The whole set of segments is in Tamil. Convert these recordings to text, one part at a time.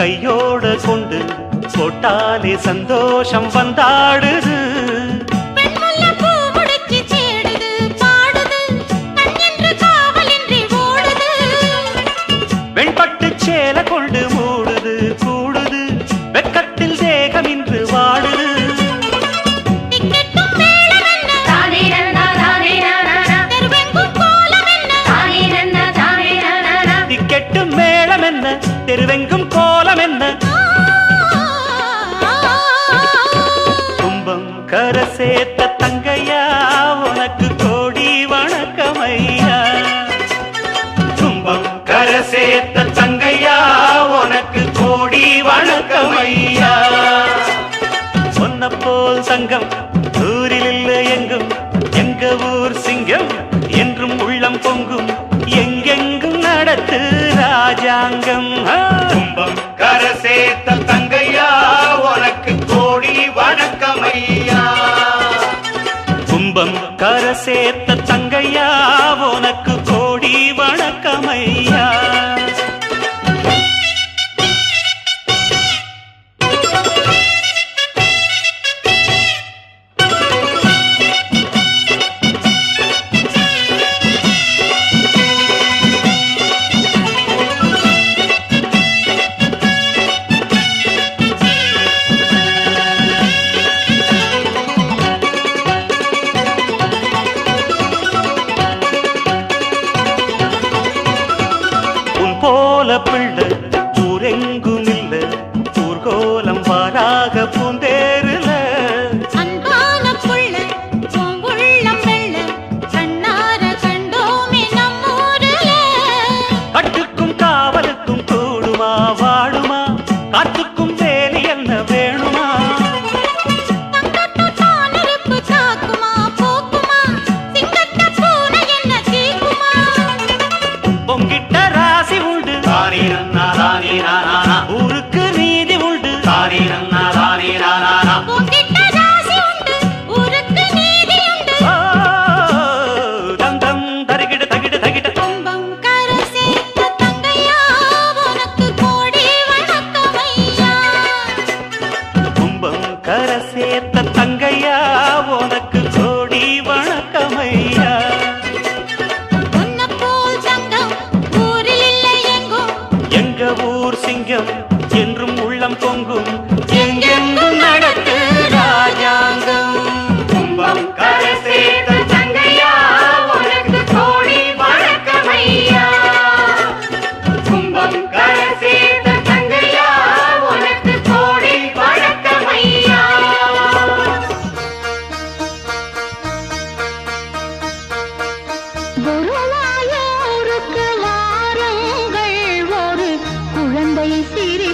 கையோடு கொண்டு போட்டாலே சந்தோஷம் வந்தாடுது. வெண்பட்டு சேல கொண்டு மூடுது கூடுது வெக்கத்தில் தேகம் இன்று வாடுது. திக்கெட்டும் மேளம் என்ன தெருவெங்கும் கோலம் என்ன கும்பம் கரை சேர்த்த தங்கையா உனக்கு கோடி வணக்கமையா. கும்பம் கரை சேர்த்த தங்கையா உனக்கு கோடி வணக்கமையா. சொன்ன போல் தங்கம் ஊரில் இல்லை எங்கும் எங்க ஊர் சிங்கம் என்றும் உள்ளம் பொங்கும் எங்கெங்கும் நடத்து ராஜாங்கம். கும்பம் கரை சேர்த்த தங்கையா உனக்கு கோடி வணக்கமையா. கும்பம் கரை சேர்த்த தங்கையா உனக்கு கோடி வணக்கமையா. போல பிள்ளை ஊரெங்கும் இல்ல ஊர்கோலம் வாராக பூந்தேருல. அன்பான புள்ள உள்ளம் வெள்ள கண்ணார கண்டோமே நம்மூருல. கட்டுக்கும் காவலுக்கும் கூடுமா வாடுமா காத்துக்கும் வேலி என்ன வேணுமா. தங்கத்து தானறுப்பு தாக்குமா போக்குமா சிங்கத்த பூனை என்ன தீக்குமா. பொங்கிட்ட ஊருக்கு நீதி உண்டு தந்தம் தருகிட தகிட தகிட. கும்பம் கரை சேர்த்த தங்கையா உனக்கு கோடி வணக்கமையா. கும்பம் கரை சேர்த்த தங்கையா உனக்கு கோடி வணக்கமையா. எங்க ஊர் சிங்கம் என்றும் உள்ளம் பொங்கும் எங்கெங்கும் நடத்து ராஜாங்கம். கும்பம் கரை சேர்த்த தங்கையா உனக்கு கோடி வணக்கமையா. கும்பம் கரை சேர்த்த தங்கையா உனக்கு கோடி வணக்கமையா. குருவாயூருக்கு வாருங்கள் ஒரு குழந்தை சிரி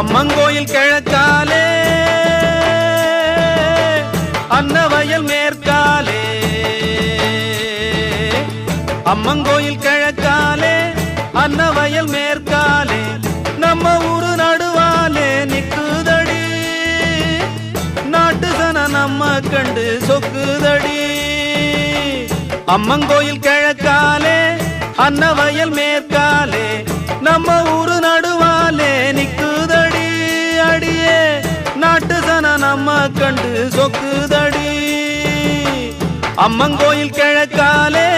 அம்மங்கோயில் கிழக்காலே அன்னவயல் மேற்காலே அம்மங்கோயில் கிழக்காலே அன்னவயல் மேற்காலே நம்ம ஊரு நடுவாலே நிக்குதடி நாட்டு சன நம்ம கண்டு சொக்குதடி அம்மங்கோயில் கிழக்காலே அன்னவயல் மேற்காலே நம்ம ஊரு நடுவாலே நிக்குதடி அடியே நாட்டு சன நம்ம கண்டு சொக்குதடி அம்மங்கோயில் கிழக்காலே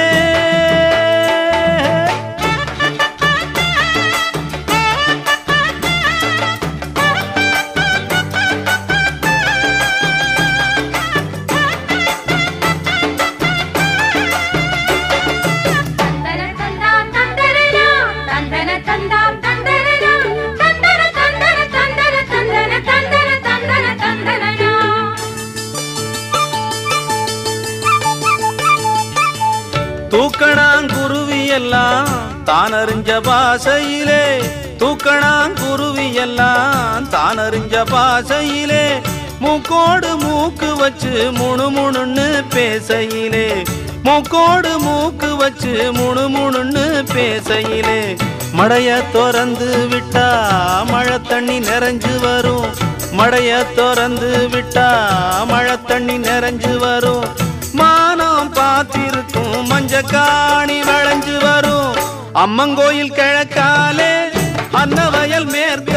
தூக்கணாங்குருவி எல்லாம் தானறிஞ்ச பாசையிலே தூக்கணாங்குருவி எல்லாம் தானறிஞ்ச பாசையிலே மூக்கோடு மூக்கு வச்சு முணுமுணுன்னு பேசையிலே மூக்கோடு மூக்கு வச்சு முணுமுணுன்னு பேசையிலே மடைய திறந்து விட்டா மழை தண்ணி நிறைஞ்சு வரும் மடைய திறந்து விட்டா மழை தண்ணி நிறைஞ்சு வரும் மானம் பார்த்திருக்கும் மஞ்சக்காணி வளைஞ்சு வரும் அம்மங்கோயில் கிழக்காலே அன்னவயல் மேற்கு